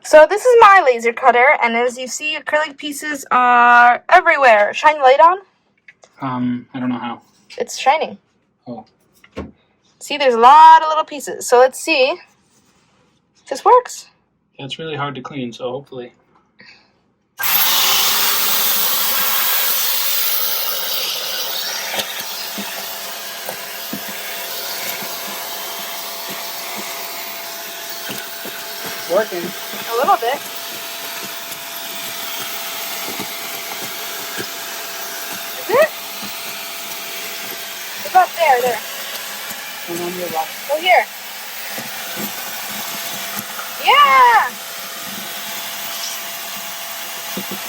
So this is my laser cutter, and as you see, acrylic pieces are everywhere. Shine the light on? I don't know how. It's shining. Oh. See, there's a lot of little pieces. So let's see if this works. Yeah, it's really hard to clean, so hopefully. It's working. A little bit. Is it? It's about there. Turn on your light. Go here. Yeah!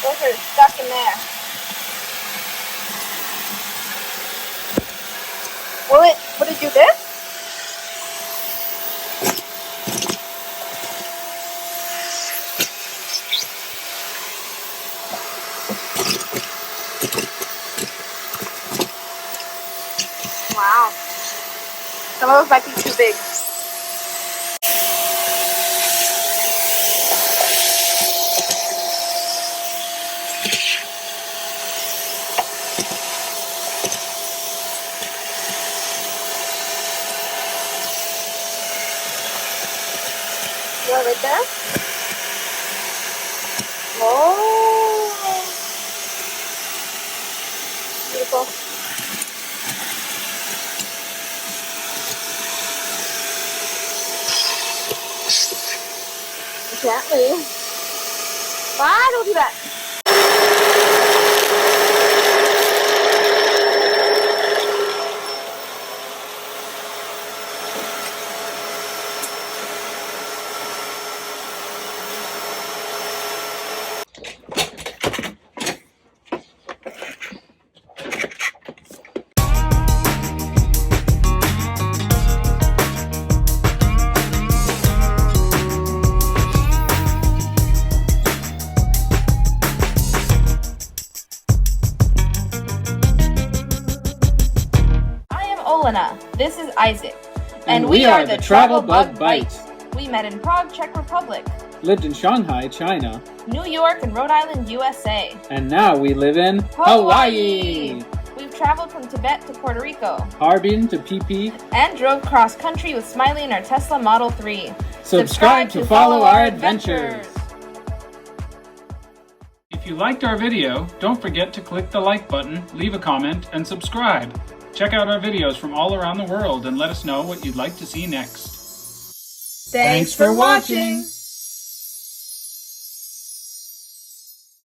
Those are stuck in there. Would it do this? Wow. Some of those might be too big. You want it right there? Oh. Beautiful. Gently. Why don't do that? This is Isaac. And we are the TravelBugBite. We met in Prague, Czech Republic. Lived in Shanghai, China. New York and Rhode Island, USA. And now we live in Hawaii. We've traveled from Tibet to Puerto Rico. Harbin to PP. And drove cross country with Smiley in our Tesla Model 3. Subscribe to follow our adventures. If you liked our video, don't forget to click the like button, leave a comment, and subscribe. Check out our videos from all around the world and let us know what you'd like to see next. Thanks for watching!